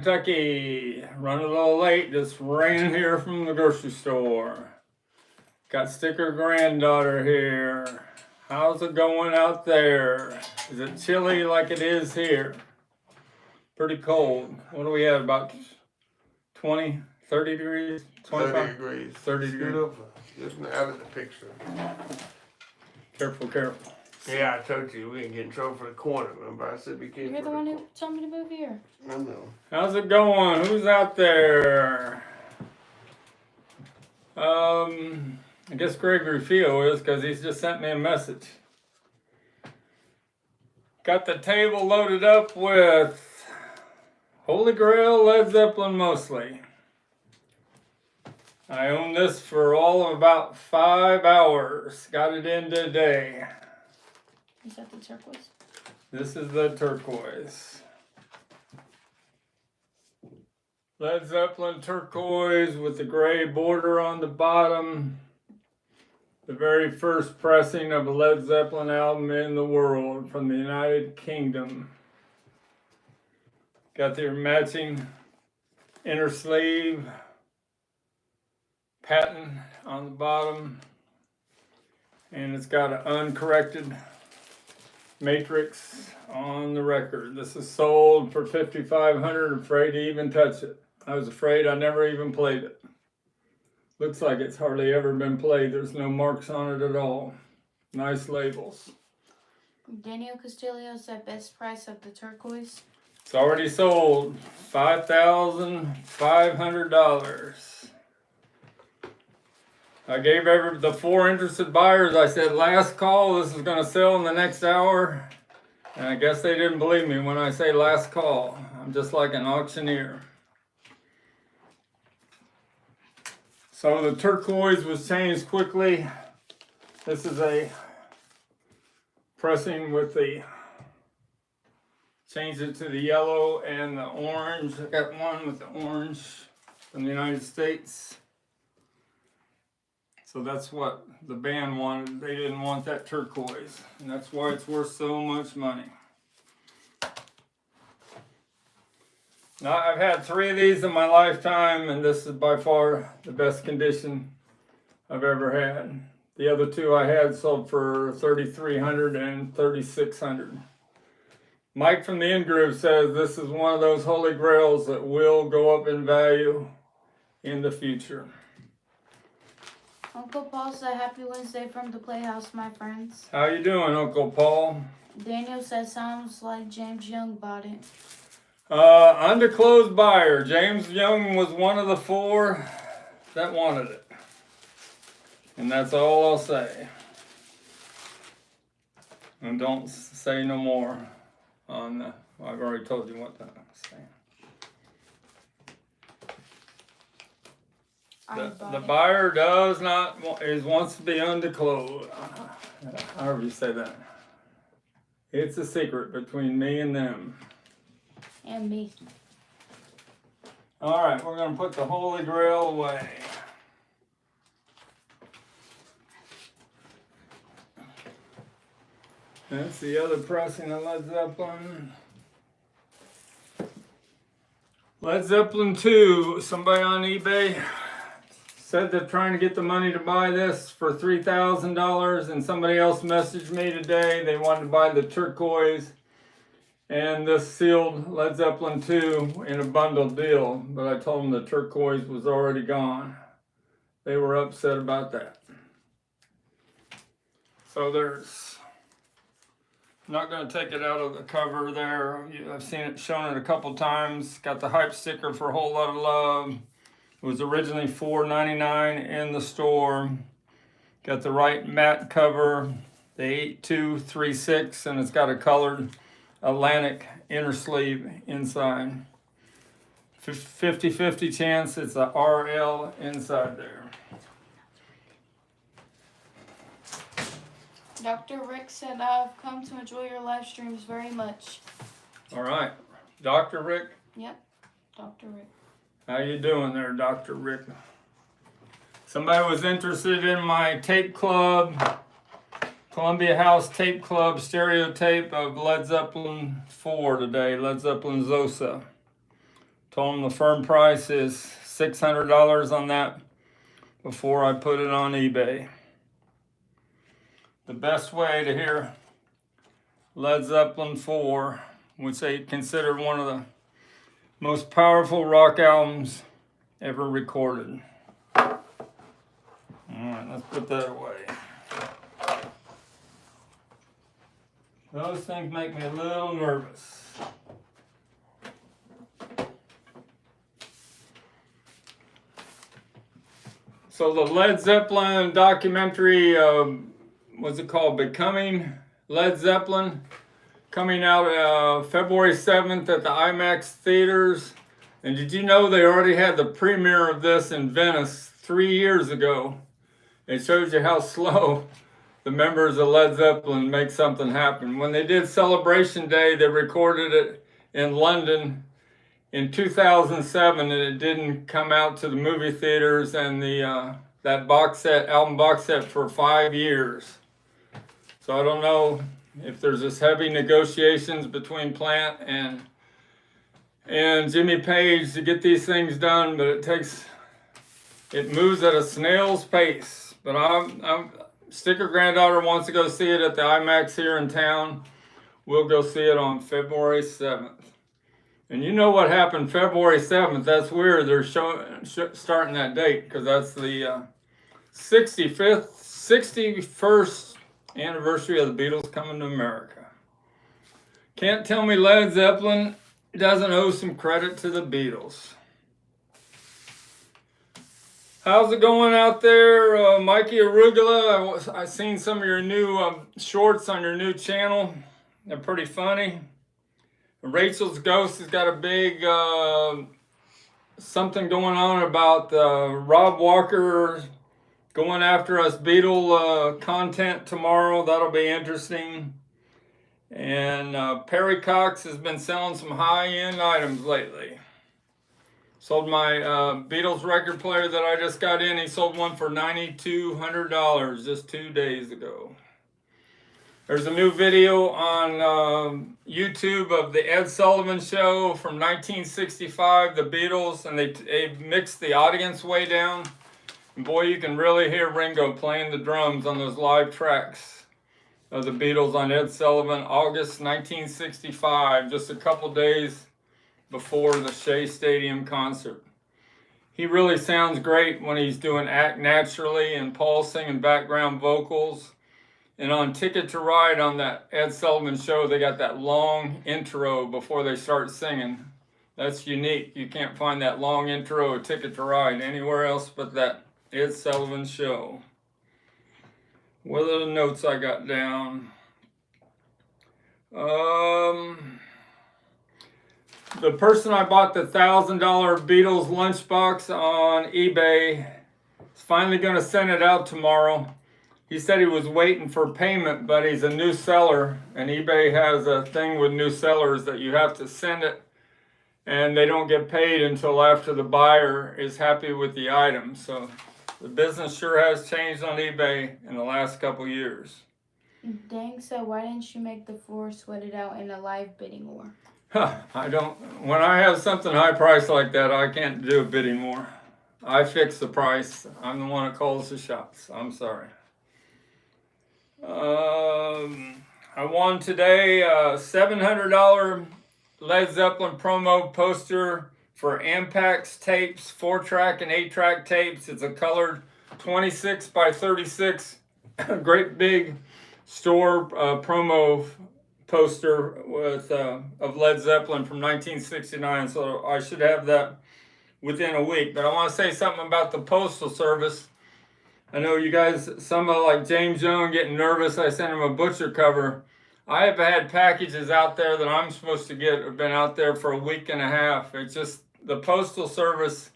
Kentucky, running a little late, just ran here from the grocery store. Got Sticker granddaughter here. How's it going out there? Is it chilly like it is here? Pretty cold. What do we have, about 20, 30 degrees? 25? 30 degrees. 30 degrees. Just out of the picture. Careful, careful. Yeah, I told you we didn't get in trouble for the corner. Remember, I said be careful. You're the one who told me to move here. I know. How's it going? Who's out there? I guess Gregory Fio is, because he's just sent me a message. Got the table loaded up with Holy Grail, Led Zeppelin mostly. I own this for all of about 5 hours. Got it in today. Is that the turquoise? This is the turquoise. Led Zeppelin turquoise with the gray border on the bottom. The very first pressing of a Led Zeppelin album in the world from the United Kingdom. Got their matching inner sleeve patent on the bottom. And it's got an uncorrected matrix on the record. This is sold for $5,500. Afraid to even touch it. I was afraid I never even played it. Looks like it's hardly ever been played. There's no marks on it at all. Nice labels. Daniel Castillo said best price of the turquoise. It's already sold. $5,500. I gave the 4 interested buyers, I said, last call, this is going to sell in the next hour. And I guess they didn't believe me when I say last call. I'm just like an auctioneer. So the turquoise was changed quickly. This is a pressing with the, changed it to the yellow and the orange. I got one with the orange from the United States. So that's what the band wanted. They didn't want that turquoise. And that's why it's worth so much money. Now, I've had 3 of these in my lifetime, and this is by far the best condition I've ever had. The other 2 I had sold for $3,300 and $3,600. Mike from the in-group says this is one of those holy grails that will go up in value in the future. Uncle Paul said happy Wednesday from the Playhouse, my friends. How you doing, Uncle Paul? Daniel said sounds like James Young bought it. Undisclosed buyer. James Young was one of the 4 that wanted it. And that's all I'll say. And don't say no more on the, I've already told you what to say. The buyer does not, wants to be undisclosed. However you say that. It's a secret between me and them. And me. All right, we're going to put the Holy Grail away. That's the other pressing of Led Zeppelin. Led Zeppelin 2, somebody on eBay said they're trying to get the money to buy this for $3,000, and somebody else messaged me today. They wanted to buy the turquoise and this sealed Led Zeppelin 2 in a bundle deal, but I told them the turquoise was already gone. They were upset about that. So there's, I'm not going to take it out of the cover there. I've seen it shown it a couple times. Got the hype sticker for A Whole Lot of Love. It was originally $4.99 in the store. Got the right matte cover, the 8236, and it's got a colored Atlantic inner sleeve inside. 50-50 chance it's a RL inside there. Dr. Rick said I've come to enjoy your live streams very much. All right, Dr. Rick. Yep, Dr. Rick. How you doing there, Dr. Rick? Somebody was interested in my tape club, Columbia House Tape Club stereo tape of Led Zeppelin 4 today, Led Zeppelin Zosa. Told them the firm price is $600 on that before I put it on eBay. The best way to hear Led Zeppelin 4, which they consider one of the most powerful rock albums ever recorded. Alright, let's put that away. Those things make me a little nervous. So the Led Zeppelin documentary, what's it called? Becoming Led Zeppelin, coming out February 7th at the IMAX theaters. And did you know they already had the premiere of this in Venice 3 years ago? It shows you how slow the members of Led Zeppelin make something happen. When they did Celebration Day, they recorded it in London in 2007, and it didn't come out to the movie theaters and the that album box set for 5 years. So I don't know if there's this heavy negotiations between Plant and Jimmy Page to get these things done, but it moves at a snail's pace. But Sticker granddaughter wants to go see it at the IMAX here in town. We'll go see it on February 7th. And you know what happened February 7th? That's weird. They're starting that date because that's the 61st anniversary of the Beatles coming to America. Can't tell me Led Zeppelin doesn't owe some credit to the Beatles. How's it going out there, Mikey Arugula? I seen some of your new shorts on your new channel. They're pretty funny. Rachel's Ghost has got a big something going on about Rob Walker going after us Beatle content tomorrow. That'll be interesting. And Perry Cox has been selling some high-end items lately. Sold my Beatles record player that I just got in. He sold one for $9,200 just 2 days ago. There's a new video on YouTube of the Ed Sullivan Show from 1965, the Beatles, and they mixed the audience way down. And boy, you can really hear Ringo playing the drums on those live tracks of the Beatles on Ed Sullivan, August 1965, just a couple days before the Shea Stadium concert. He really sounds great when he's doing Act Naturally and Paul singing background vocals. And on Ticket to Ride on that Ed Sullivan Show, they got that long intro before they start singing. That's unique. You can't find that long intro of Ticket to Ride anywhere else but that Ed Sullivan Show. What are the notes I got down? The person I bought the $1,000 Beatles lunchbox on eBay is finally going to send it out tomorrow. He said he was waiting for payment, but he's a new seller, and eBay has a thing with new sellers that you have to send it, and they don't get paid until after the buyer is happy with the item. So the business sure has changed on eBay in the last couple years. Dang, so why didn't you make the floor sweat it out in a live bidding war? I don't. When I have something high priced like that, I can't do a bidding war. I fix the price. I'm the one that calls the shots. I'm sorry. I won today a $700 Led Zeppelin promo poster for Ampex tapes, 4-track and 8-track tapes. It's a colored 26 by 36, great big store promo poster with of Led Zeppelin from 1969. So I should have that within a week. But I want to say something about the Postal Service. I know you guys, some of like James Young getting nervous. I sent him a butcher cover. I have had packages out there that I'm supposed to get have been out there for a week and a half. It's just the Postal Service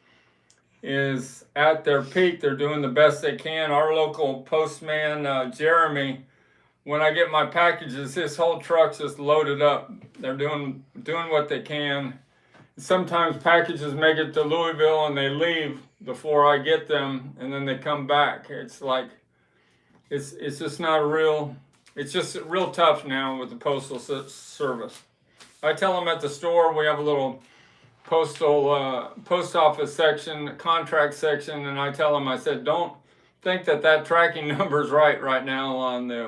is at their peak. They're doing the best they can. Our local postman, Jeremy, when I get my packages, his whole truck's just loaded up. They're doing what they can. Sometimes packages make it to Louisville and they leave before I get them, and then they come back. It's like, it's just not real. It's just real tough now with the Postal Service. I tell them at the store, we have a little post office section, contract section, and I tell them, I said, don't think that tracking number's right now on the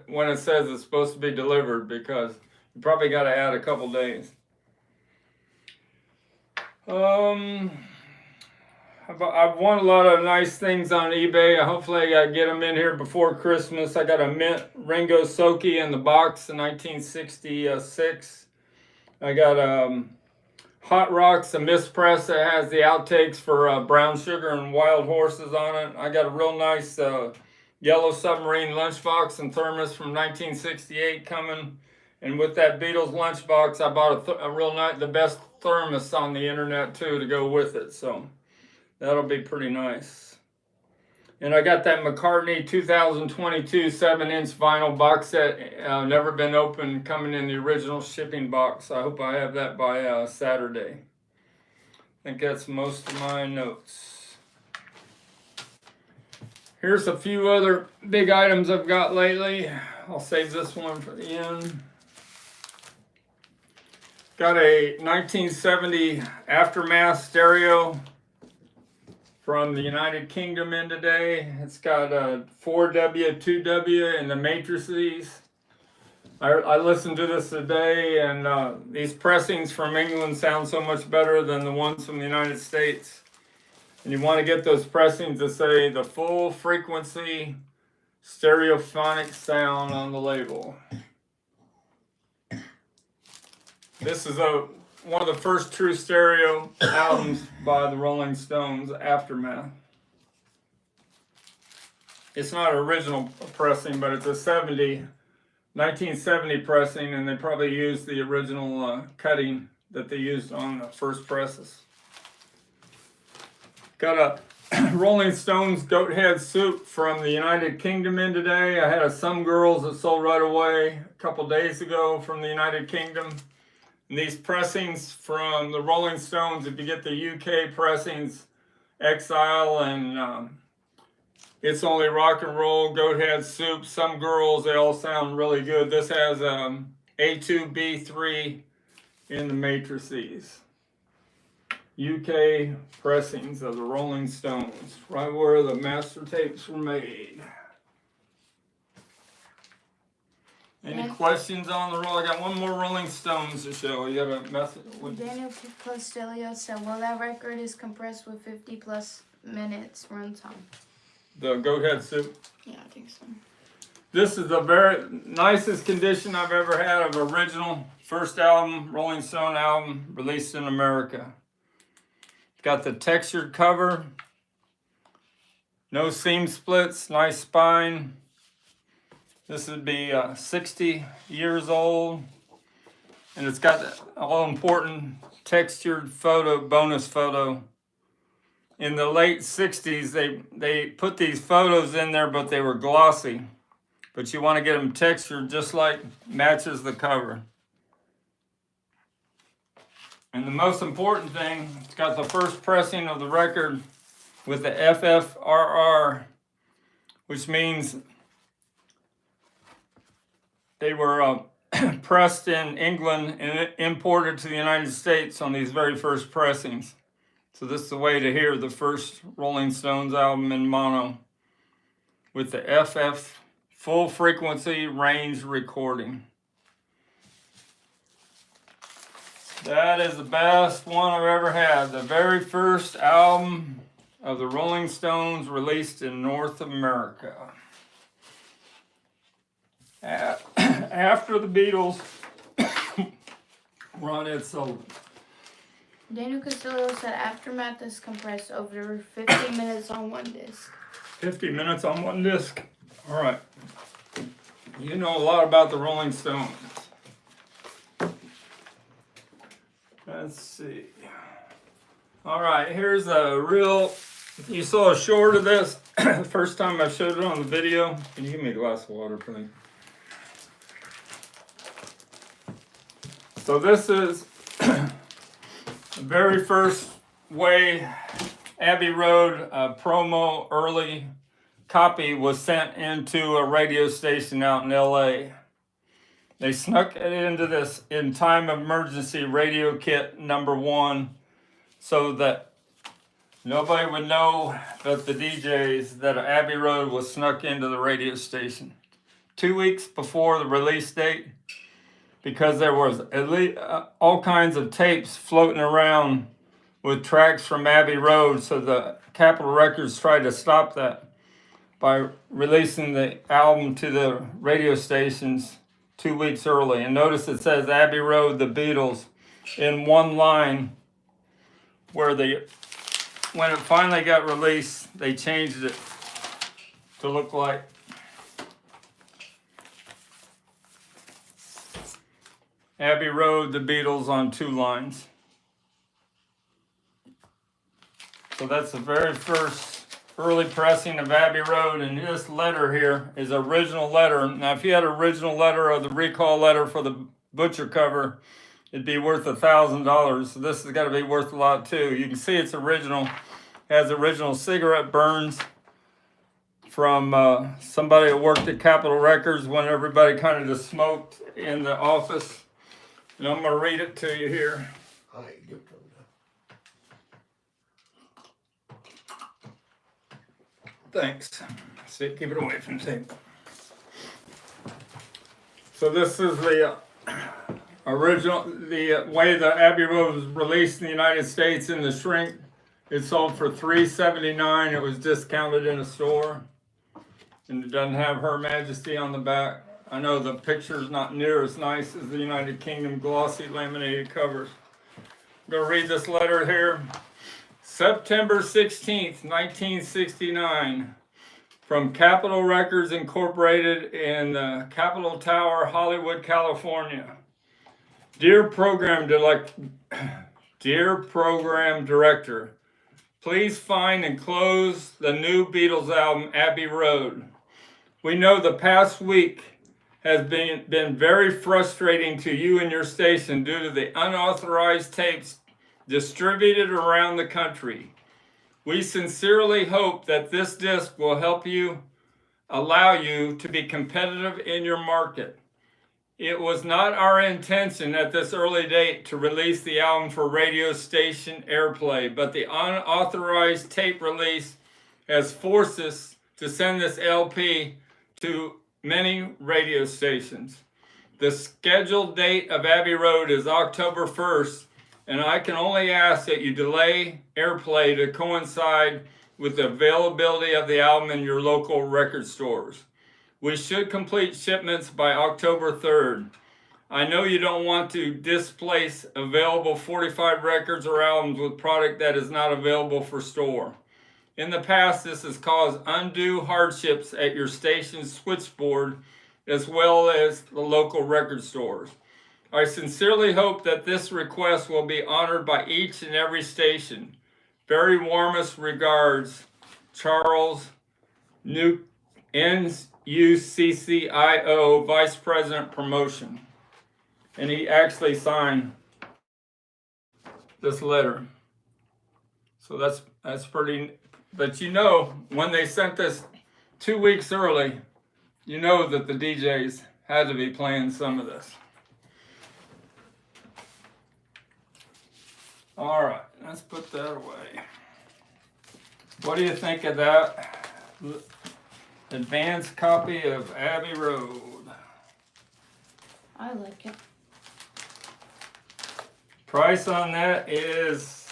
when it says it's supposed to be delivered, because you probably got to add a couple days. I've won a lot of nice things on eBay. Hopefully I get them in here before Christmas. I got a mint Ringo Soki in the box in 1966. I got Hot Rocks, a mispress that has the outtakes for Brown Sugar and Wild Horses on it. I got a real nice Yellow Submarine lunchbox and thermos from 1968 coming. And with that Beatles lunchbox, I bought a real nice, the best thermos on the internet too to go with it. So that'll be pretty nice. And I got that McCartney 2022 7-inch vinyl box set, never been opened, coming in the original shipping box. I hope I have that by Saturday. I think that's most of my notes. Here's a few other big items I've got lately. I'll save this one for the end. Got a 1970 Aftermath stereo from the United Kingdom in today. It's got a 4W, 2W, and the matrices. I listened to this today, and these pressings from England sound so much better than the ones from the United States. And you want to get those pressings to say the full frequency stereophonic sound on the label. This is one of the first true stereo albums by the Rolling Stones, Aftermath. It's not an original pressing, but it's a 1970 pressing, and they probably used the original cutting that they used on the first presses. Got a Rolling Stones goat head soup from the United Kingdom in today. I had a Some Girls that sold right away a couple days ago from the United Kingdom. And these pressings from the Rolling Stones, if you get the UK pressings, Exile and It's Only Rock and Roll, Goat Head Soup, Some Girls, they all sound really good. This has A2, B3 in the matrices. UK pressings of the Rolling Stones, right where the master tapes were made. Any questions on the roll? I got one more Rolling Stones to show. You have a message? Daniel Castillo said, well, that record is compressed with 50 plus minutes runtime. The Goat Head Soup? Yeah, I think so. This is the very nicest condition I've ever had of original first album, Rolling Stone album, released in America. Got the textured cover, no seam splits, nice spine. This would be 60 years old, and it's got the all-important textured photo, bonus photo. In the late 60s, they put these photos in there, but they were glossy. But you want to get them textured just like matches the cover. And the most important thing, it's got the first pressing of the record with the FFRR, which means they were pressed in England and imported to the United States on these very first pressings. So this is the way to hear the first Rolling Stones album in mono with the FF full frequency range recording. That is the best one I've ever had. The very first album of the Rolling Stones released in North America. After the Beatles were on Ed Sullivan. Daniel Castillo said Aftermath is compressed over 50 minutes on one disc. 50 minutes on one disc. All right. You know a lot about the Rolling Stones. Let's see. All right, here's a real, you saw a short of this. First time I showed it on the video. Can you give me a glass of water, please? So this is the very first way Abbey Road promo early copy was sent into a radio station out in LA. They snuck it into this in time of emergency radio kit #1 so that nobody would know but the DJs that Abbey Road was snuck into the radio station. 2 weeks before the release date, because there was at least all kinds of tapes floating around with tracks from Abbey Road, so the Capitol Records tried to stop that by releasing the album to the radio stations 2 weeks early. And notice it says Abbey Road, the Beatles, in one line, where when it finally got released, they changed it to look like Abbey Road, the Beatles on 2 lines. So that's the very first early pressing of Abbey Road, and this letter here is original letter. Now, if you had original letter or the recall letter for the butcher cover, it'd be worth $1,000. So this has got to be worth a lot too. You can see it's original. Has original cigarette burns from somebody that worked at Capitol Records when everybody kind of just smoked in the office. And I'm going to read it to you here. Thanks. See, keep it away from the table. So this is the original, the way the Abbey Road was released in the United States in the shrink. It sold for $3.79. It was discounted in a store, and it doesn't have Her Majesty on the back. I know the picture's not near as nice as the United Kingdom glossy laminated covers. I'm going to read this letter here. September 16th, 1969, from Capitol Records Incorporated in Capitol Tower, Hollywood, California. Dear Program Director, please find and close the new Beatles album, Abbey Road. We know the past week has been very frustrating to you and your station due to the unauthorized tapes distributed around the country. We sincerely hope that this disc will help allow you to be competitive in your market. It was not our intention at this early date to release the album for radio station airplay, but the unauthorized tape release has forced us to send this LP to many radio stations. The scheduled date of Abbey Road is October 1st, and I can only ask that you delay airplay to coincide with the availability of the album in your local record stores. We should complete shipments by October 3rd. I know you don't want to displace available 45 records or albums with product that is not available for store. In the past, this has caused undue hardships at your station's switchboard as well as the local record stores. I sincerely hope that this request will be honored by each and every station. Very warmest regards, Charles NUCCIO, Vice President Promotion. And he actually signed this letter. So that's pretty, but you know, when they sent this 2 weeks early, you know that the DJs had to be playing some of this. All right, let's put that away. What do you think of that advanced copy of Abbey Road? I like it. Price on that is,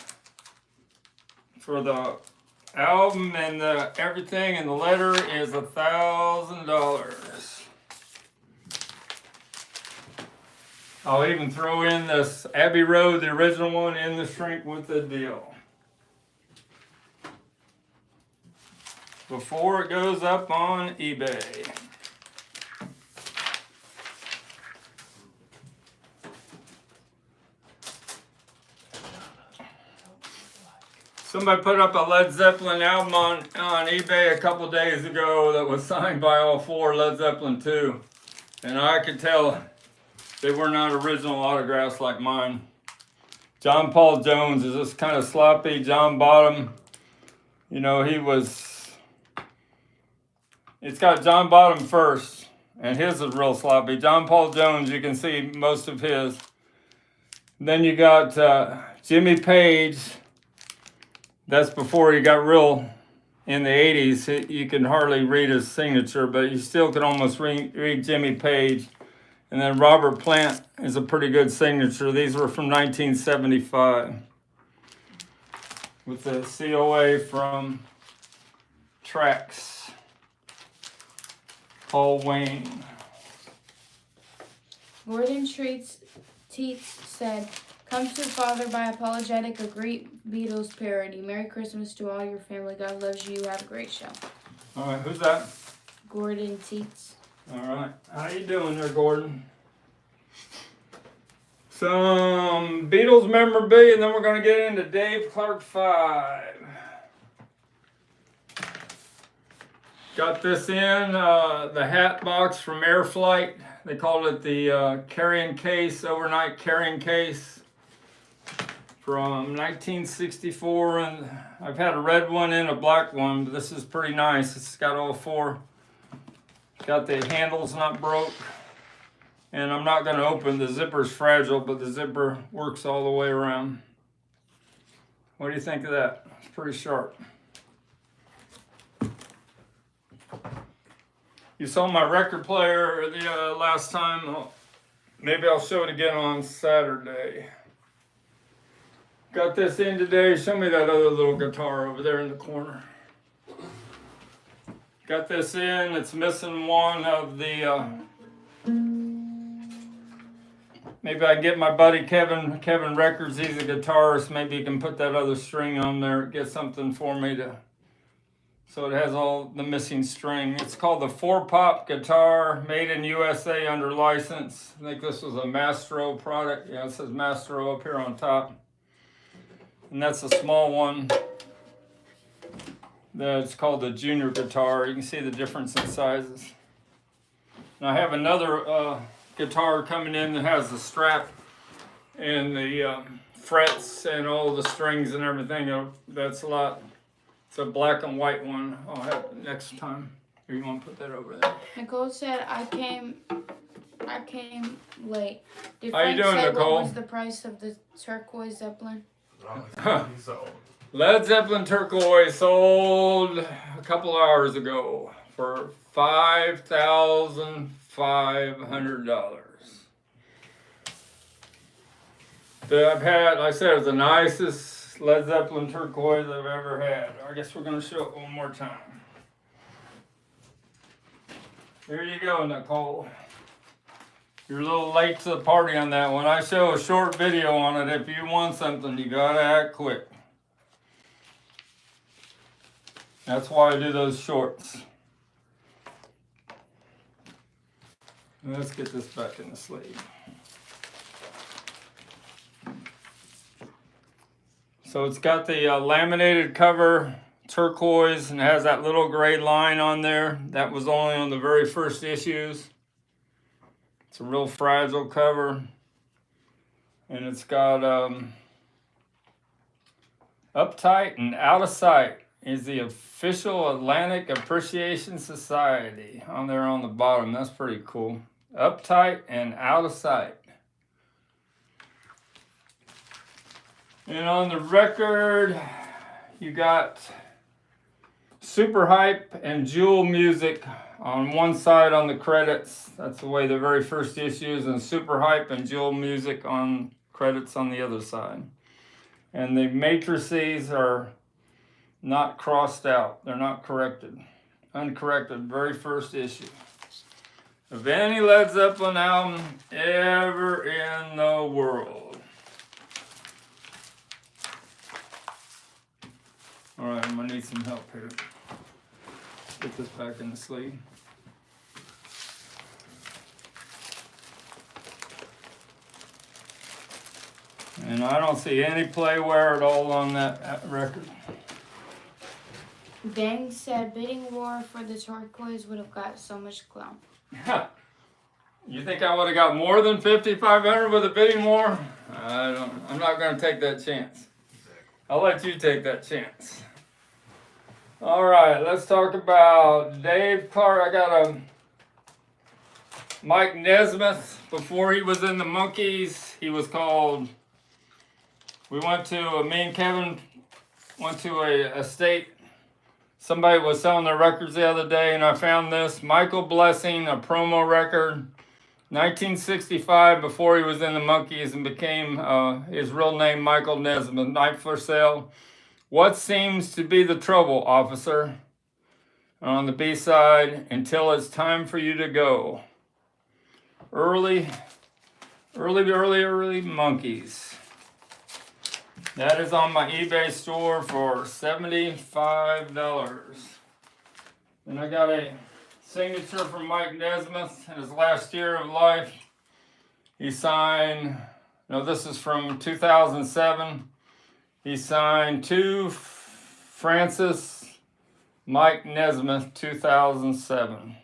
for the album and the everything and the letter, is $1,000. I'll even throw in this Abbey Road, the original one, in the shrink with the deal. Before it goes up on eBay. Somebody put up a Led Zeppelin album on eBay a couple days ago that was signed by all 4, Led Zeppelin 2. And I could tell they were not original autographs like mine. John Paul Jones is just kind of sloppy. John Bottom, you know, it's got John Bottom first, and his is real sloppy. John Paul Jones, you can see most of his. Then you got Jimmy Page That's before he got real in the 80s. You can hardly read his signature, but you still can almost read Jimmy Page. And then Robert Plant is a pretty good signature. These were from 1975 with the COA from Trax. Paul Wayne. Gordon Teets said, "Comes to Father by Apologetic, a great Beatles parody. Merry Christmas to all your family. God loves you. Have a great show." All right, who's that? Gordon Teets. All right, how you doing there, Gordon? Some Beatles memorabilia, and then we're going to get into Dave Clark 5. Got this in the hat box from Air Flight. They called it the carrying case, overnight carrying case from 1964. And I've had a red one and a black one, but this is pretty nice. It's got all four. Got the handles not broke. And I'm not going to open, the zipper's fragile, but the zipper works all the way around. What do you think of that? It's pretty sharp. You saw my record player the last time. Maybe I'll show it again on Saturday. Got this in today. Show me that other little guitar over there in the corner. Got this in. It's missing one of the... Maybe I can get my buddy Kevin Records. He's a guitarist. Maybe he can put that other string on there. Get something for me to... So it has all the missing string. It's called the 4-Pop guitar, made in USA under license. I think this was a Mastro product. Yeah, it says Mastro up here on top. And that's a small one. That's called the junior guitar. You can see the difference in sizes. And I have another guitar coming in that has the strap and the frets and all the strings and everything. That's a lot. It's a black and white one. I'll have it next time. Here, you want to put that over there? Nicole said, I came late. Did How you Frank doing, say Nicole? what was the price of the turquoise Zeppelin? LED Zeppelin turquoise sold a couple hours ago for $5,500. I've had, like I said, it's the nicest LED Zeppelin turquoise I've ever had. I guess we're going to show it one more time. Here you go, Nicole. You're a little late to the party on that one. I show a short video on it. If you want something, you got to act quick. That's why I do those shorts. Let's get this back in the sleeve. So it's got the laminated cover, turquoise, and has that little gray line on there. That was only on the very first issues. It's a real fragile cover. And it's got Uptight and Out of Sight is the official Atlantic Appreciation Society on there on the bottom. That's pretty cool. Uptight and Out of Sight. And on the record, you got Super Hype and Jewel Music on one side on the credits. That's the way the very first issues, and Super Hype and Jewel Music on credits on the other side. And the matrices are not crossed out. They're not corrected. Uncorrected, very first issue of any Led Zeppelin album ever in the world. All right, I'm gonna need some help here. Get this back in the sleeve. And I don't see any play wear at all on that record. Dang said bidding war for the turquoise would have got so much clout. You think I would have got more than $5,500 with a bidding war? I'm not going to take that chance. I'll let you take that chance. All right, let's talk about Dave Clark. I got a Mike Nesmith. Before he was in the Monkees, he was called. We went to me and Kevin went to a estate. Somebody was selling their records the other day, and I found this Michael Blessing, a promo record, 1965, before he was in the Monkees and became his real name, Michael Nesmith. Night for sale. What seems to be the trouble, officer? On the B side, until it's time for you to go. Early Monkees. That is on my eBay store for $75. And I got a signature from Mike Nesmith in his last year of life. He signed, no, this is from 2007. He signed to Francis Mike Nesmith, 2007.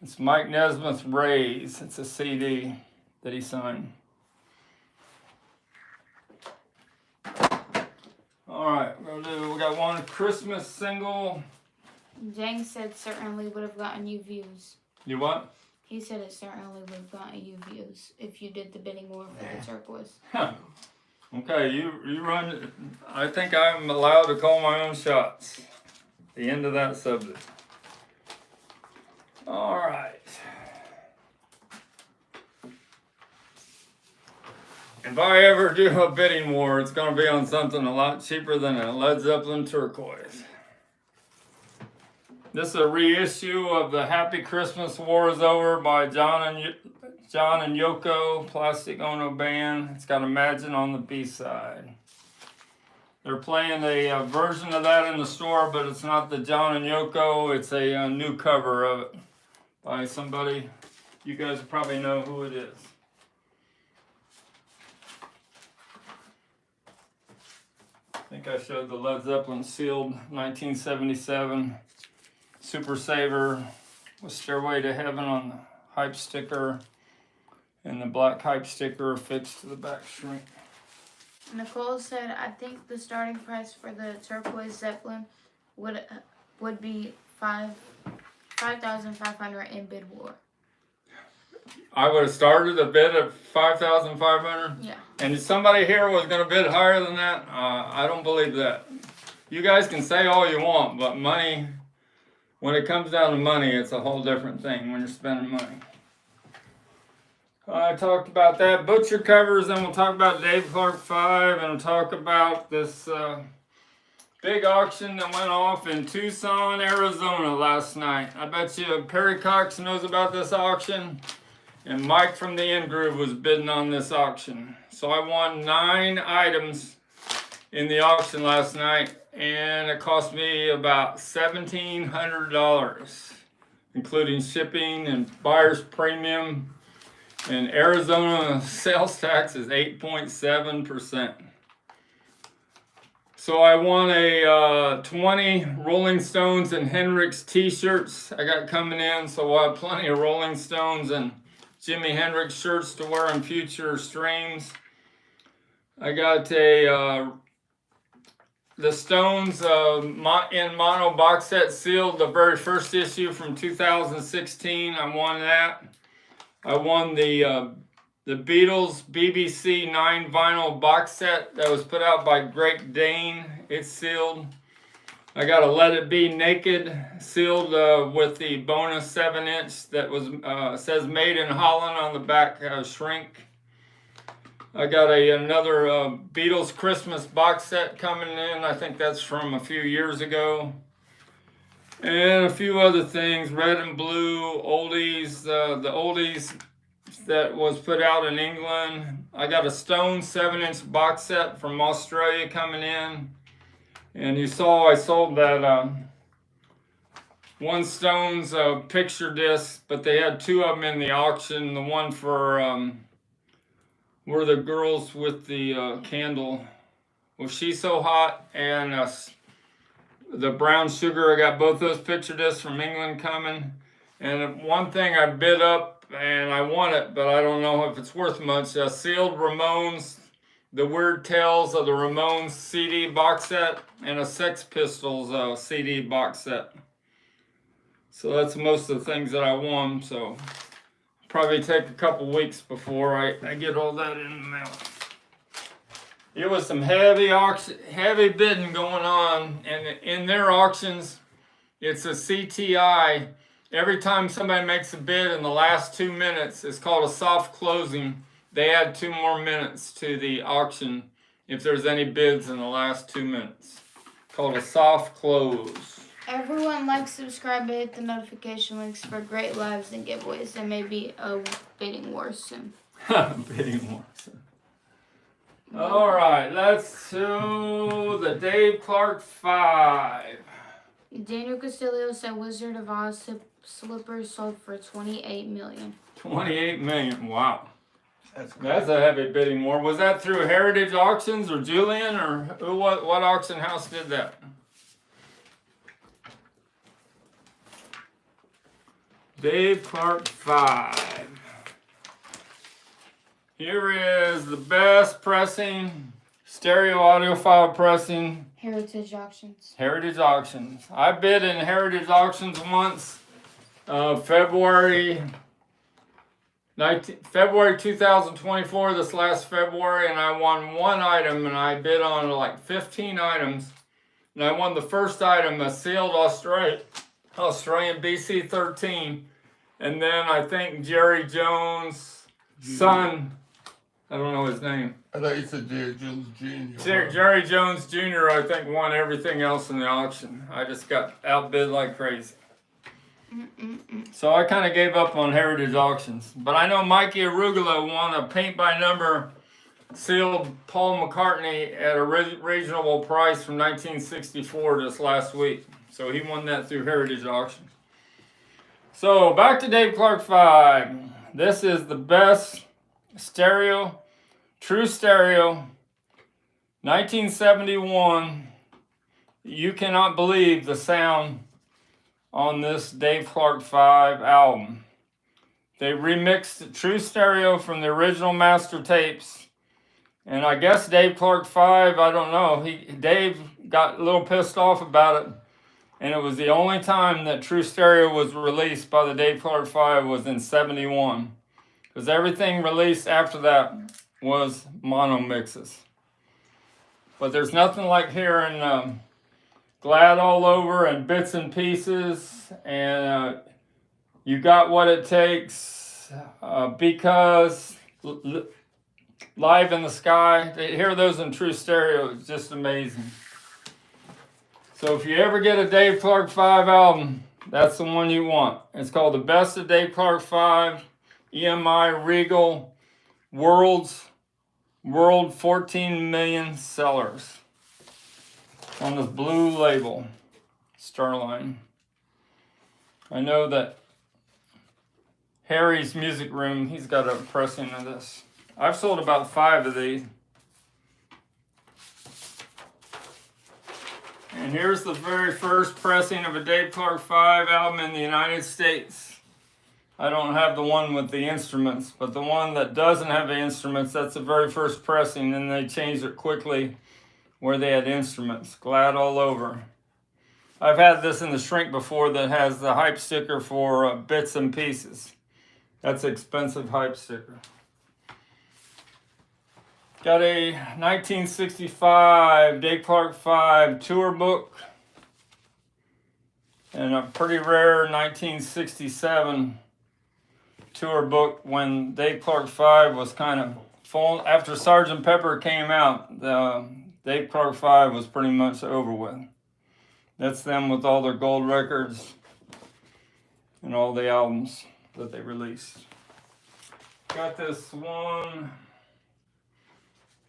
It's Mike Nesmith Rays. It's a CD that he signed. All right, we got one Christmas single. James said certainly would have gotten you views. You what? He said it certainly would have gotten you views if you did the bidding war for the turquoise. Huh. Okay, you run. I think I'm allowed to call my own shots. The end of that subject. All right. If I ever do a bidding war, it's going to be on something a lot cheaper than a Led Zeppelin turquoise. This is a reissue of the Happy Christmas War is Over by John and Yoko, Plastic Ono Band. It's got Imagine on the B-side. They're playing a version of that in the store, but it's not the John and Yoko. It's a new cover of it by somebody. You guys probably know who it is. I think I showed the Led Zeppelin sealed 1977 Super Saver with Stairway to Heaven on the hype sticker, and the black hype sticker affixed to the back shrink. Nicole said, I think the starting price for the turquoise Zeppelin would be $5,500 in bid war. I would have started a bid at $5,500. Yeah. And if somebody here was going to bid higher than that, I don't believe that. You guys can say all you want, but money, when it comes down to money, it's a whole different thing when you're spending money. I talked about that. Butcher covers, then we'll talk about Dave Clark 5, and we'll talk about this big auction that went off in Tucson, Arizona last night. I bet you Perry Cox knows about this auction, and Mike from the In Groove was bidding on this auction. So I won 9 items in the auction last night, and it cost me about $1,700, including shipping and buyer's premium. And Arizona sales tax is 8.7%. So I won a 20 Rolling Stones and Hendrix t-shirts I got coming in. So we'll have plenty of Rolling Stones and Jimi Hendrix shirts to wear in future streams. I got the Stones in mono box set sealed, the very first issue from 2016. I won that. I won the Beatles BBC 9 vinyl box set that was put out by Great Dane. It's sealed. I got a Let It Be Naked sealed with the bonus 7-inch that was says Made in Holland on the back shrink. I got another Beatles Christmas box set coming in. I think that's from a few years ago. And a few other things, red and blue, oldies, the oldies that was put out in England. I got a Stone 7-inch box set from Australia coming in. And you saw I sold that one Stones picture disc, but they had 2 of them in the auction. The one for were the girls with the candle. Well, She's So Hot, and the brown sugar. I got both those picture discs from England coming. And one thing I bid up, and I want it, but I don't know if it's worth much. Sealed Ramones, the Weird Tales of the Ramones CD box set, and a Sex Pistols CD box set. So that's most of the things that I won. So probably take a couple weeks before I get all that in the mail. it was some heavy bidding going on, and in their auctions, it's a CTI. Every time somebody makes a bid in the last 2 minutes, it's called a soft closing. They add 2 more minutes to the auction if there's any bids in the last 2 minutes. Called a soft close. Everyone like, subscribe, and hit the notification links for great lives and giveaways. There may be a bidding war soon. Bidding war soon. All right, let's do the Dave Clark 5. Daniel Castillo said Wizard of Oz slippers sold for $28 million. 28 million. Wow. That's a heavy bidding war. Was that through Heritage Auctions or Julian, or what auction house did that? Dave Clark 5. Here is the best pressing, stereo audiophile pressing. Heritage Auctions. Heritage Auctions. I bid in Heritage Auctions once, February 2024, this last February, and I won one item, and I bid on like 15 items, and I won the first item, a sealed Australian BC13, and then I think Jerry Jones' son, I don't know his name. I thought you said Jerry Jones Jr. Jerry Jones Jr., I think, won everything else in the auction. I just got outbid like crazy. So I kind of gave up on Heritage Auctions. But I know Mikey Arugula won a paint-by-number sealed Paul McCartney at a reasonable price from 1964 just last week. So he won that through Heritage Auctions. So back to Dave Clark 5. This is the best stereo, true stereo, 1971. You cannot believe the sound on this Dave Clark 5 album. They remixed true stereo from the original master tapes. And I guess Dave Clark 5, I don't know, Dave got a little pissed off about it. And it was the only time that true stereo was released by the Dave Clark 5 was in 71. Because everything released after that was mono mixes. But there's nothing like hearing Glad All Over and Bits and Pieces, and You Got What It Takes, Because, Live in the Sky. To hear those in true stereo is just amazing. So if you ever get a Dave Clark 5 album, that's the one you want. It's called The Best of Dave Clark 5, EMI Regal, World 14 million sellers. On this blue label, Starline. I know that Harry's Music Room, he's got a pressing of this. I've sold about 5 of these. And here's the very first pressing of a Dave Clark 5 album in the United States. I don't have the one with the instruments, but the one that doesn't have the instruments, that's the very first pressing, and they changed it quickly where they had instruments. Glad All Over. I've had this in the shrink before that has the hype sticker for Bits and Pieces. That's an expensive hype sticker. Got a 1965 Dave Clark 5 tour book and a pretty rare 1967 tour book when Dave Clark 5 was kind of full. After Sgt. Pepper came out, the Dave Clark 5 was pretty much over with. That's them with all their gold records and all the albums that they released. Got this one.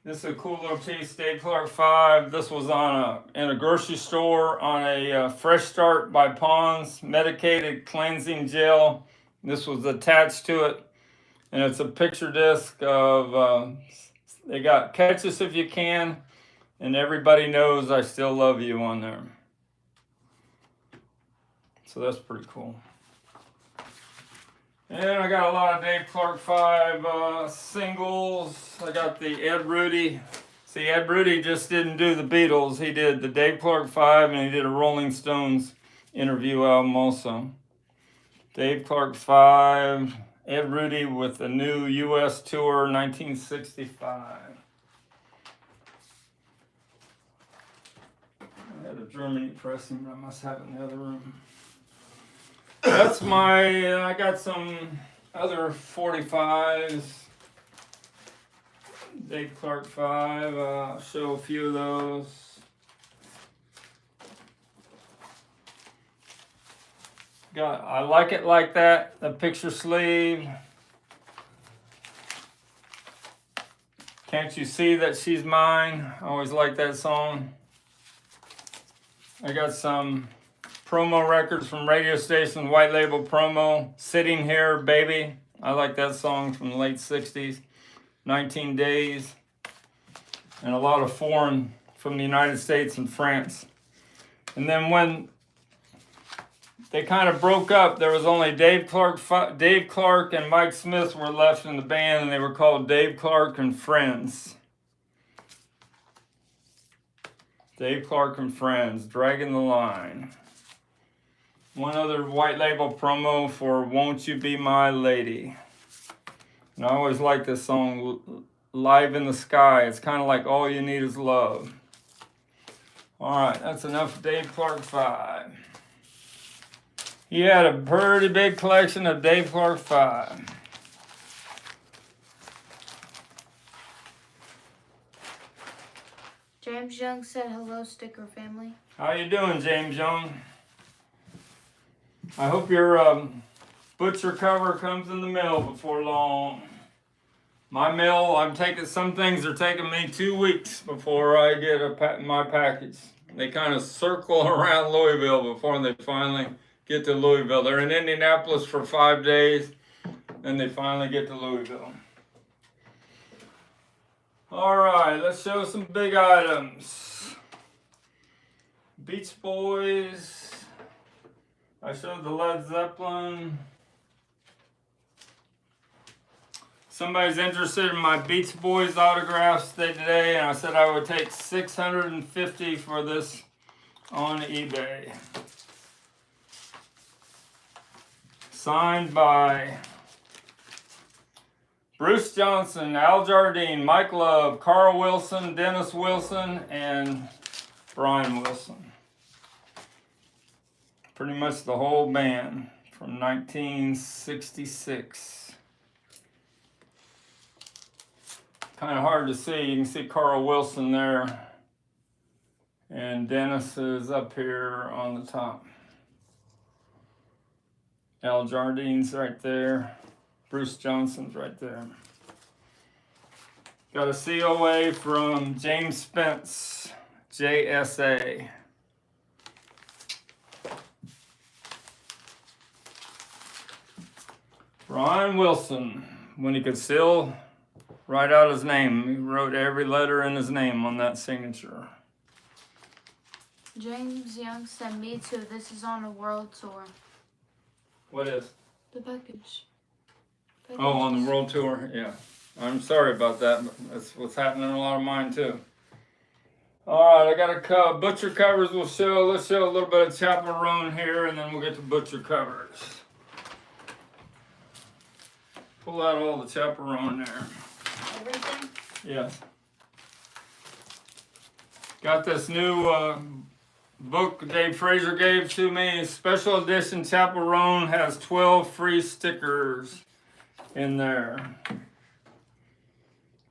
This is a cool little piece, Dave Clark 5. This was in a grocery store on a Fresh Start by Pond's medicated cleansing gel. This was attached to it. And it's a picture disc of, they got Catch Us If You Can and Everybody Knows I Still Love You on there. So that's pretty cool. And I got a lot of Dave Clark 5 singles. I got the Ed Rudy. See, Ed Rudy just didn't do the Beatles. He did the Dave Clark 5 and he did a Rolling Stones interview album also. Dave Clark 5, Ed Rudy with the new U.S. tour, 1965. a Germany pressing, but I must have it in the other room. That's my, I got some other 45s. Dave Clark 5, I'll show a few of those. I like it like that, the picture sleeve. Can't you see that she's mine? I always like that song. I got some promo records from radio station, white label promo. Sitting Here, Baby. I like that song from the late 60s. 19 Days. And a lot of foreign from the United States and France. And then when they kind of broke up, there was only Dave Clark and Mike Smith were left in the band, and they were called Dave Clark and Friends. Dave Clark and Friends, Dragging the Line. One other white label promo for Won't You Be My Lady. And I always like this song, Live in the Sky. It's kind of like All You Need Is Love. All right, that's enough of Dave Clark 5. He had a pretty big collection of Dave Clark 5. James Young said, hello, Sticker family. How you doing, James Young? I hope your butcher cover comes in the mail before long. My mail, some things are taking me 2 weeks before I get my package. They kind of circle around Louisville before they finally get to Louisville. They're in Indianapolis for 5 days, and they finally get to Louisville. All right, let's show some big items. Beach Boys. I showed the LED Zeppelin. Somebody's interested in my Beach Boys autographs today, and I said I would take $650 for this on eBay. Signed by Bruce Johnson, Al Jardine, Mike Love, Carl Wilson, Dennis Wilson, and Brian Wilson. Pretty much the whole band from 1966. Kind of hard to see. You can see Carl Wilson there. And Dennis is up here on the top. Al Jardine's right there. Bruce Johnson's right there. Got a COA from James Spence, JSA. Brian Wilson, when he could still write out his name, he wrote every letter in his name on that signature. James Young said, me too. This is on a world tour. What is? The package. Oh, on the world tour? Yeah. I'm sorry about that, but that's what's happening in a lot of mine too. All right, I got a butcher covers we'll show. Let's show a little bit of chaperone here, and then we'll get to butcher covers. Pull out all the chaperone there. Everything? Yes. Got this new book Dave Fraser gave to me. Special edition chaperone, has 12 free stickers in there.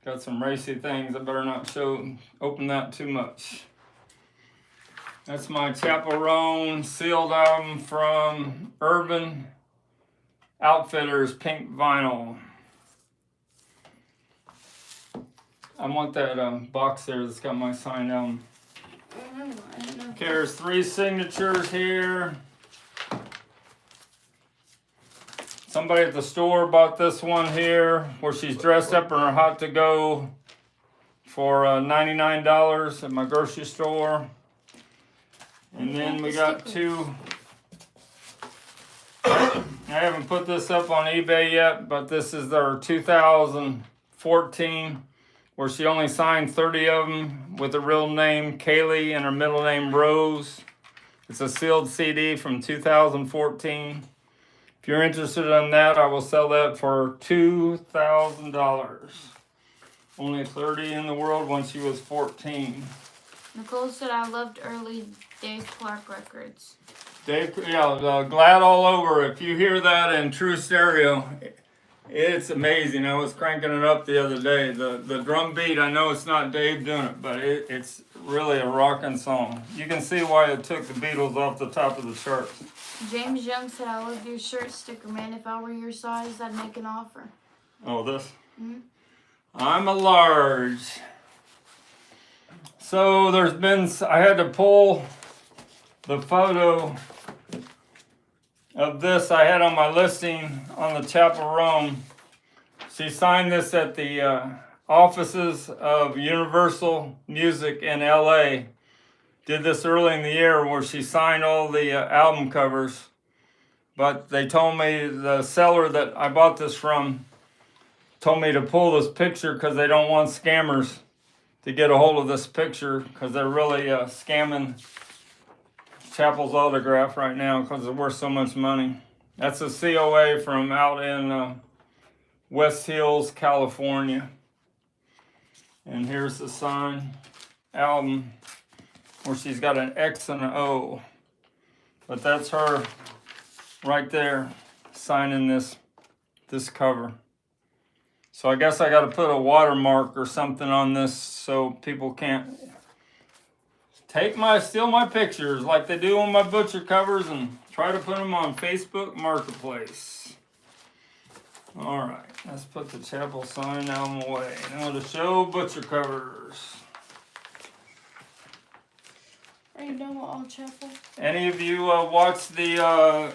Got some racy things. I better not open that too much. That's my chaperone sealed album from Urban Outfitters, pink vinyl. I want that box there that's got my signed album. I don't know. Okay, there's 3 signatures here. Somebody at the store bought this one here, where she's dressed up in her hot to go for $99 at my grocery store. And then we got 2. I haven't put this up on eBay yet, but this is their 2014, where she only signed 30 of them with her real name, Kaylee, and her middle name, Rose. It's a sealed CD from 2014. If you're interested in that, I will sell that for $2,000. Only 30 in the world when she was 14. Nicole said, I loved early Dave Clark records. Dave, yeah, glad all over. If you hear that in true stereo, it's amazing. I was cranking it up the other day. The drum beat, I know it's not Dave doing it, but it's really a rocking song. You can see why it took the Beatles off the top of the charts. James Young said, I love your shirt, Sticker Man. If I were your size, I'd make an offer. Oh, this? Mm-hmm. I'm a large. So I had to pull the photo of this I had on my listing on the Chapel Rome. She signed this at the offices of Universal Music in LA. Did this early in the year where she signed all the album covers. But they told me, the seller that I bought this from told me to pull this picture because they don't want scammers to get a hold of this picture, because they're really scamming Chapel's autograph right now because it's worth so much money. That's a COA from out in West Hills, California. And here's the signed album where she's got an X and an O. But that's her right there signing this cover. So I guess I got to put a watermark or something on this so people can't steal my pictures like they do on my butcher covers and try to put them on Facebook Marketplace. All right, let's put the Chapel sign album away. Now to show butcher covers. Are you done with all Chapel? Any of you watch the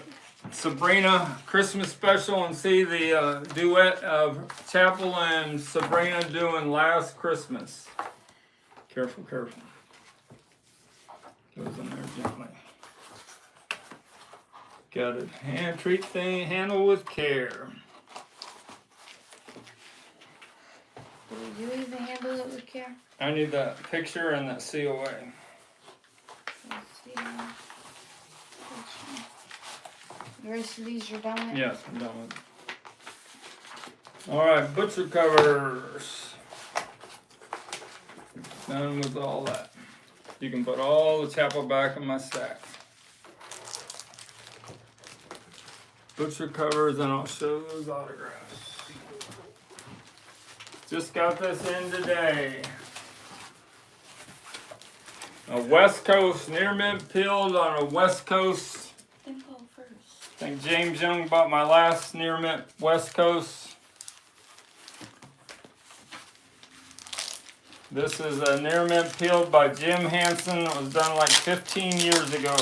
Sabrina Christmas special and see the duet of Chapel and Sabrina doing Last Christmas? Careful, careful. Goes in there gently. Got it. Handle with care. Do you even handle it with care? I need that picture and that COA. Let's see. The rest of these are done with? Yes, I'm done with it. Alright, butcher covers. Done with all that. You can put all the Chapel back in my stack. Butcher covers, and I'll show those autographs. Just got this in today. A West Coast, near mint peeled on a West Coast. Then go first. I think James Young bought my last near mint West Coast. This is a near mint peeled by Jim Hansen. It was done like 15 years ago.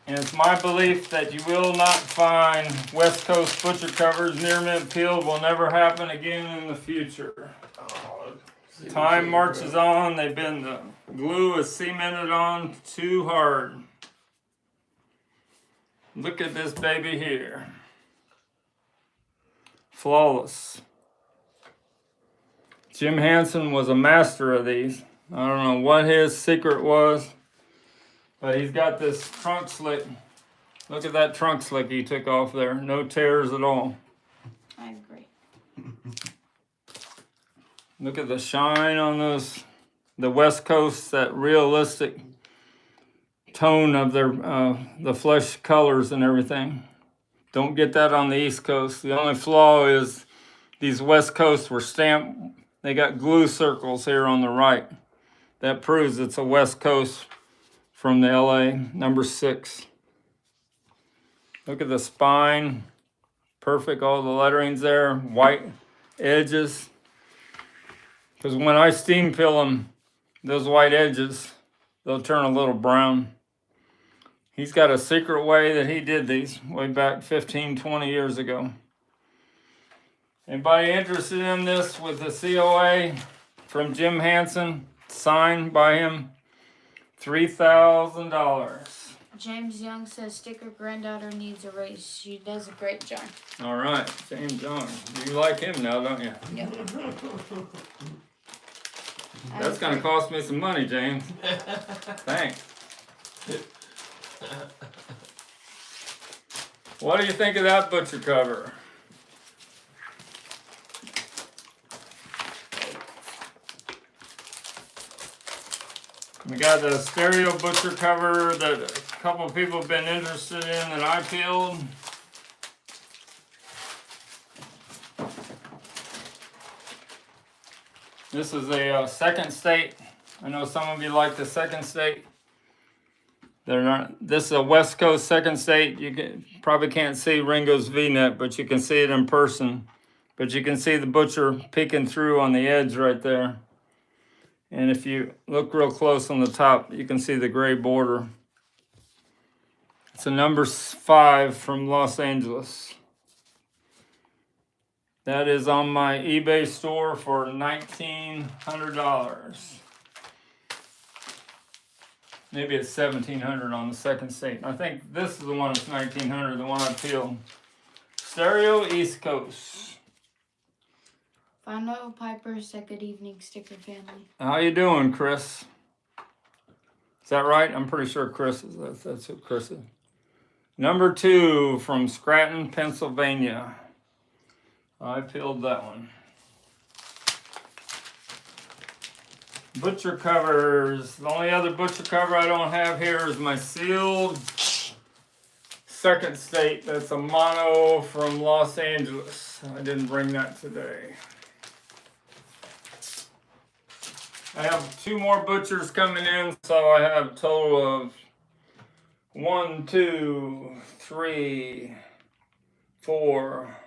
And it's my belief that you will not find West Coast butcher covers near mint peeled. Will never happen again in the future. Time marches on. The glue is cemented on too hard. Look at this baby here. Flawless. Jim Hansen was a master of these. I don't know what his secret was, but he's got this trunk slick. Look at that trunk slick he took off there. No tears at all. I agree. Look at the shine on those, the West Coast, that realistic tone of their the flesh colors and everything. Don't get that on the East Coast. The only flaw is these West Coasts were stamped. They got glue circles here on the right. That proves it's a West Coast from the LA, number 6. Look at the spine. Perfect, all the lettering's there. White edges. Because when I steam fill them, those white edges, they'll turn a little brown. He's got a secret way that he did these way back 15, 20 years ago. Anybody interested in this with the COA from Jim Hansen, signed by him, $3,000. James Young says Sticker granddaughter needs a raise. She does a great job. All right, James Young. You like him now, don't you? Yep. That's going to cost me some money, James. Thanks. What do you think of that butcher cover? We got the stereo butcher cover that a couple of people have been interested in that I peeled. This is a second state. I know some of you like the second state. They're not. This is a West Coast second state. You probably can't see Ringo's V-neck, but you can see it in person. But you can see the butcher peeking through on the edge right there. And if you look real close on the top, you can see the gray border. It's a number 5 from Los Angeles. That is on my eBay store for $1,900. Maybe it's $1,700 on the second state. I think this is the one that's $1,900, the one I peeled. Stereo East Coast. Final Piper said good evening, Sticker family. How you doing, Chris? Is that right? I'm pretty sure Chris is. That's who Chris is. Number 2 from Scranton, Pennsylvania. I peeled that one. Butcher covers. The only other butcher cover I don't have here is my sealed second state. That's a mono from Los Angeles. I didn't bring that today. I have 2 more butchers coming in, so I have a total of 1, 2, 3, 4.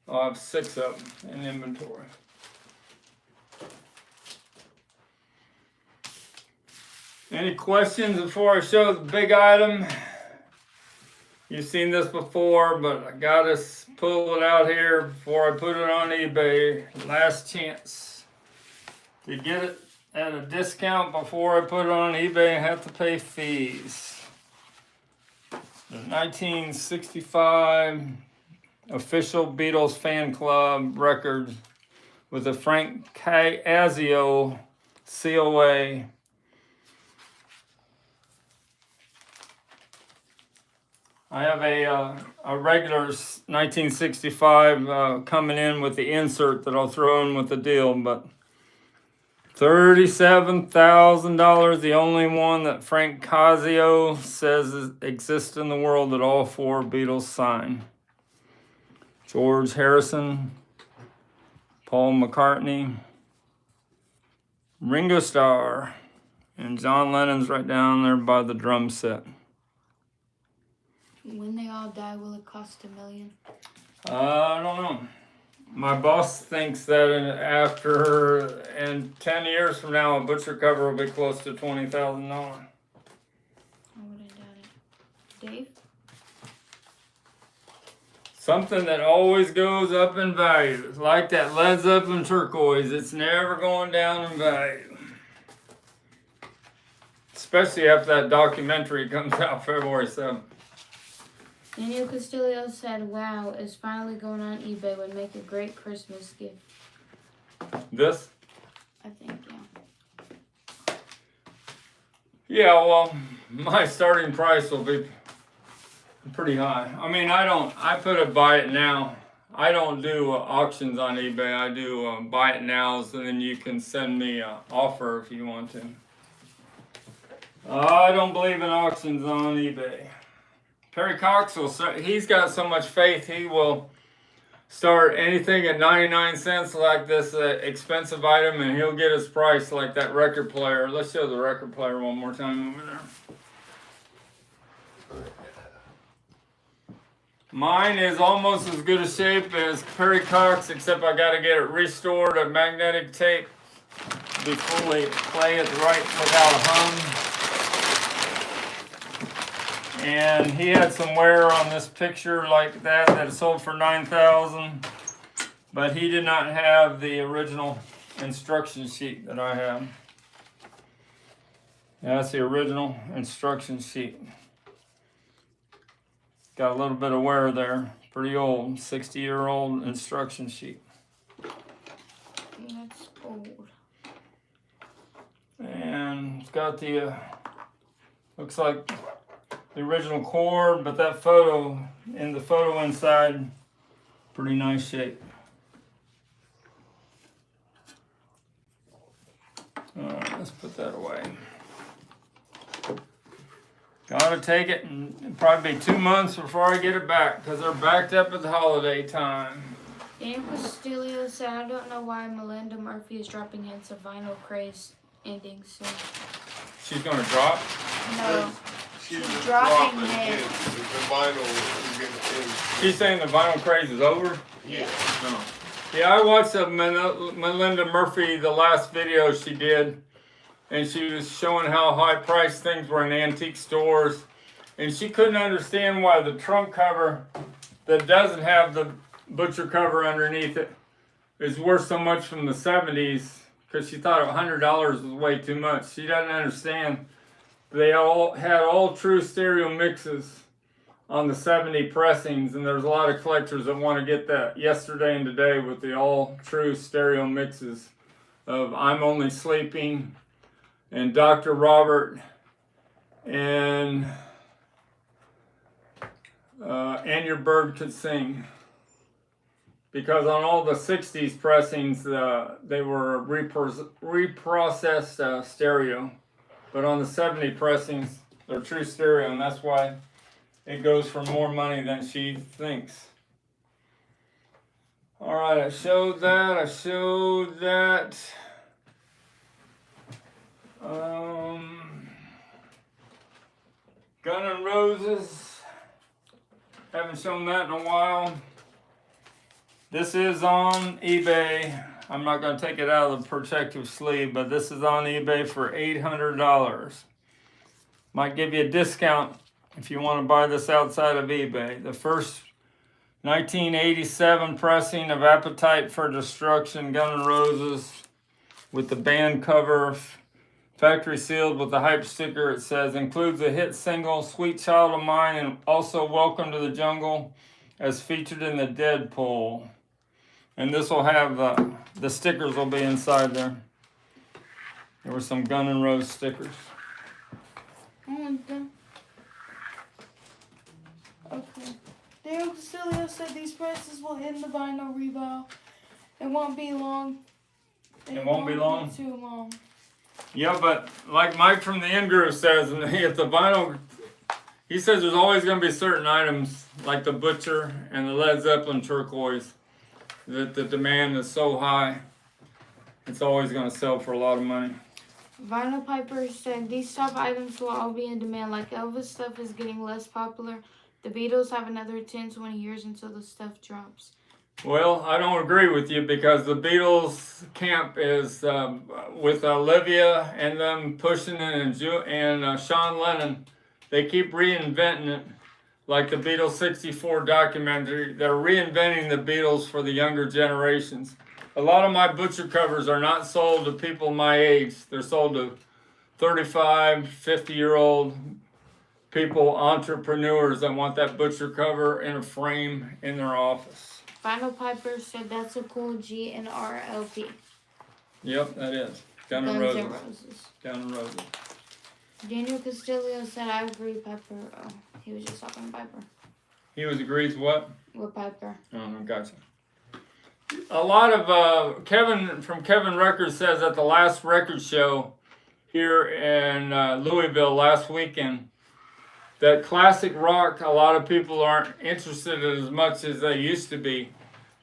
I'll have 6 of them in inventory. Any questions before I show the big item? You've seen this before, but I gotta pull it out here before I put it on eBay. Last chance to get it at a discount before I put it on eBay. I have to pay fees. The 1965 official Beatles fan club record with a Frank Casio COA. I have a regular 1965 coming in with the insert that I'll throw in with the deal, but $37,000, the only one that Frank Casio says exists in the world that all 4 Beatles sign. George Harrison, Paul McCartney, Ringo Starr, and John Lennon's right down there by the drum set. When they all die, will it cost $1 million? I don't know. My boss thinks that in 10 years from now, a butcher cover will be close to $20,000. I wouldn't doubt it. Dave? Something that always goes up in value. It's like that LED Zeppelin turquoise. It's never going down in value. Especially after that documentary comes out February 7th. Daniel Castillo said, wow, it's finally going on eBay. Would make a great Christmas gift. This? I think, yeah. Yeah, well, my starting price will be pretty high. I mean, I put a buy it now. I don't do auctions on eBay. I do buy it nows, and then you can send me an offer if you want to. I don't believe in auctions on eBay. Perry Cox he's got so much faith, he will start anything at 99 cents like this expensive item, and he'll get his price like that record player. Let's show the record player one more time over there. Mine is almost as good a shape as Perry Cox, except I gotta get it restored at magnetic tape before we play it right without a hum. And he had some wear on this picture like that sold for $9,000, but he did not have the original instruction sheet that I have. Yeah, that's the original instruction sheet. Got a little bit of wear there. Pretty old, 60-year-old instruction sheet. That's old. And it's got the, looks like the original cord, but that photo, in the photo inside, pretty nice shape. Alright, let's put that away. Gotta take it, and it'll probably be 2 months before I get it back because they're backed up at the holiday time. Dan Castillo said, I don't know why Melinda Murphy is dropping hints of vinyl craze ending soon. She's gonna drop. No. She's dropping dropping it. it. The vinyl is getting She's saying the vinyl craze is over. Yeah. No. Yeah, I watched Melinda Murphy, the last video she did, and she was showing how high priced things were in antique stores, and she couldn't understand why the trunk cover that doesn't have the butcher cover underneath it is worth so much from the 70s, because she thought $100 was way too much. She doesn't understand. They all had all true stereo mixes on the 70 pressings, and there's a lot of collectors that want to get that yesterday and today with the all true stereo mixes of I'm Only Sleeping and Dr. Robert and Your Bird Could Sing. Because on all the 60s pressings, they were reprocessed stereo. But on the 70 pressings, they're true stereo, and that's why it goes for more money than she thinks. All right, I showed that. Gun N' Roses. Haven't shown that in a while. This is on eBay. I'm not going to take it out of the protective sleeve, but this is on eBay for $800. Might give you a discount if you want to buy this outside of eBay. The first 1987 pressing of Appetite for Destruction, Gun N' Roses, with the band cover, factory sealed with the hype sticker. It says, includes a hit single, Sweet Child of Mine, and also Welcome to the Jungle, as featured in the Deadpool. And this will have, the stickers will be inside there. There were some Gun N' Roses stickers. Okay. Daniel Castillo said these prices will end the vinyl rebuy. It won't be long. It won't be long? Too long. Yeah, but like Mike from the In-Groove says, if the vinyl, he says there's always going to be certain items like the Butcher and the Led Zeppelin turquoise that the demand is so high, it's always going to sell for a lot of money. Vinyl Piper said these top items will all be in demand. Like Elvis stuff is getting less popular. The Beatles have another 10-20 years until the stuff drops. Well, I don't agree with you because the Beatles camp is with Olivia and them pushing it and Sean Lennon. They keep reinventing it, like the Beatles 64 documentary. They're reinventing the Beatles for the younger generations. A lot of my butcher covers are not sold to people my age. They're sold to 35, 50-year-old people, entrepreneurs that want that butcher cover in a frame in their office. Vinyl Piper said that's a cool GNR LP. Yep, that is. Gun N' Roses. Gun N' Roses. Daniel Castillo said, I agree, Piper. Oh, he was just talking to Piper. He agrees what? With Piper. Oh, gotcha. A lot of Kevin Records says at the last record show here in Louisville last weekend that classic rock, a lot of people aren't interested in as much as they used to be.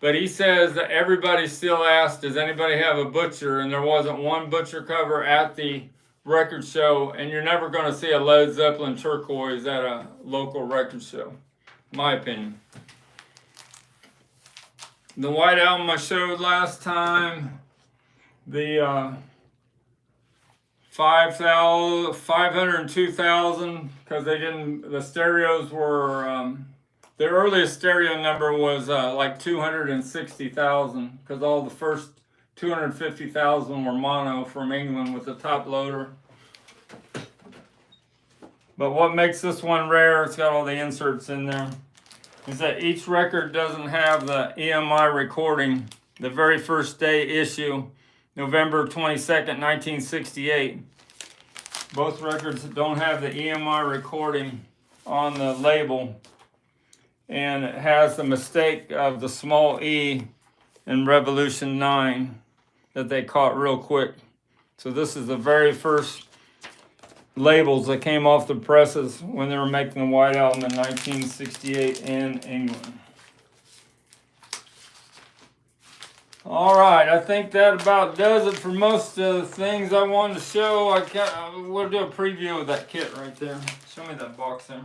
But he says that everybody still asked, does anybody have a Butcher? And there wasn't one Butcher cover at the record show. And you're never going to see a Led Zeppelin turquoise at a local record show, my opinion. The White Album I showed last time, the 502,000, because the stereos were, the earliest stereo number was like 260,000, because all the first 250,000 were mono from England with the top loader. But what makes this one rare, it's got all the inserts in there, is that each record doesn't have the EMI recording. The very first day issue, November 22nd, 1968. Both records don't have the EMI recording on the label. And it has the mistake of the small E in Revolution 9 that they caught real quick. So this is the very first labels that came off the presses when they were making the White Album in 1968 in England. All right, I think that about does it for most of the things I wanted to show. We'll do a preview of that kit right there. Show me that box there.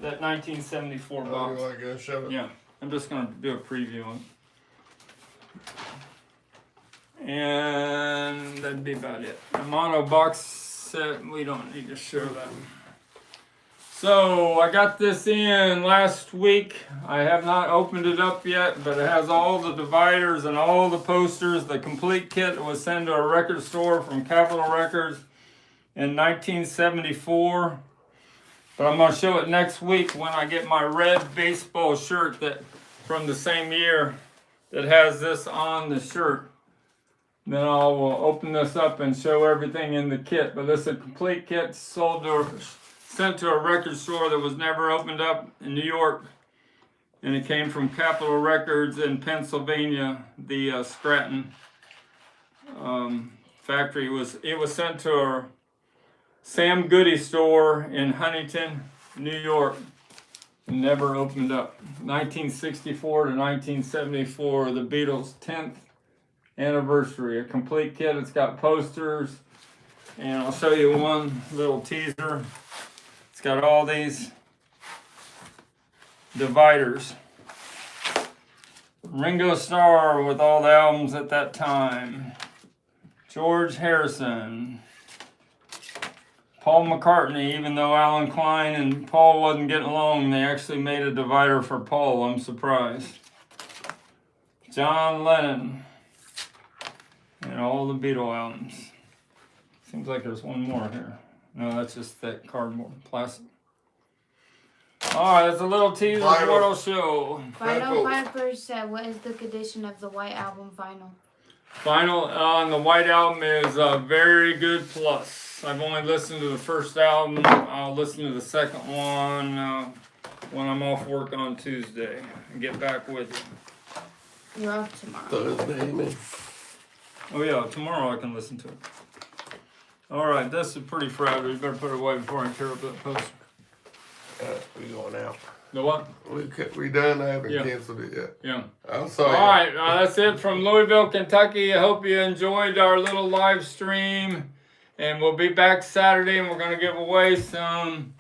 That 1974 box. You want to go show it? Yeah, I'm just going to do a preview on it. And that'd be about it. The mono box set, we don't need to show that. So I got this in last week. I have not opened it up yet, but it has all the dividers and all the posters. The complete kit was sent to a record store from Capitol Records in 1974. But I'm going to show it next week when I get my red baseball shirt that from the same year that has this on the shirt. Then I will open this up and show everything in the kit. But this is a complete kit sent to a record store that was never opened up in New York. And it came from Capitol Records in Pennsylvania, the Scranton factory. It was sent to a Sam Goody store in Huntington, New York. Never opened up. 1964 to 1974, the Beatles' 10th anniversary. A complete kit. It's got posters. And I'll show you one little teaser. It's got all these dividers. Ringo Starr with all the albums at that time. George Harrison. Paul McCartney, even though Alan Klein and Paul wasn't getting along, they actually made a divider for Paul. I'm surprised. John Lennon. And all the Beatle albums. Seems like there's one more here. No, that's just that cardboard, plastic. Alright, that's a little teaser of what I'll show. Vinyl Piper said, what is the condition of the White Album vinyl? Vinyl on the White Album is a very good plus. I've only listened to the first album. I'll listen to the second one when I'm off work on Tuesday and get back with you. You're off tomorrow. Thursday, man. Oh yeah, tomorrow I can listen to it. Alright, this is pretty fragile. You better put it away before I tear up that poster. We going out. The what? We done. I haven't Yeah. canceled it yet. Yeah. I'm sorry. Alright, that's it from Louisville, Kentucky. I hope you enjoyed our little live stream. And we'll be back Saturday and we're going to give away some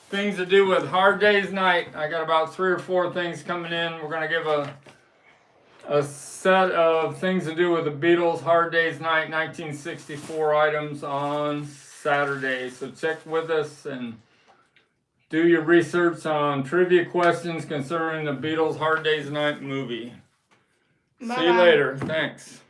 things to do with Hard Day's Night. I got about 3 or 4 things coming in. We're going to give a set of things to do with the Beatles' Hard Day's Night 1964 items on Saturday. So check with us and do your research on trivia questions concerning the Beatles' Hard Day's Night movie. Bye-bye. See you later. Thanks.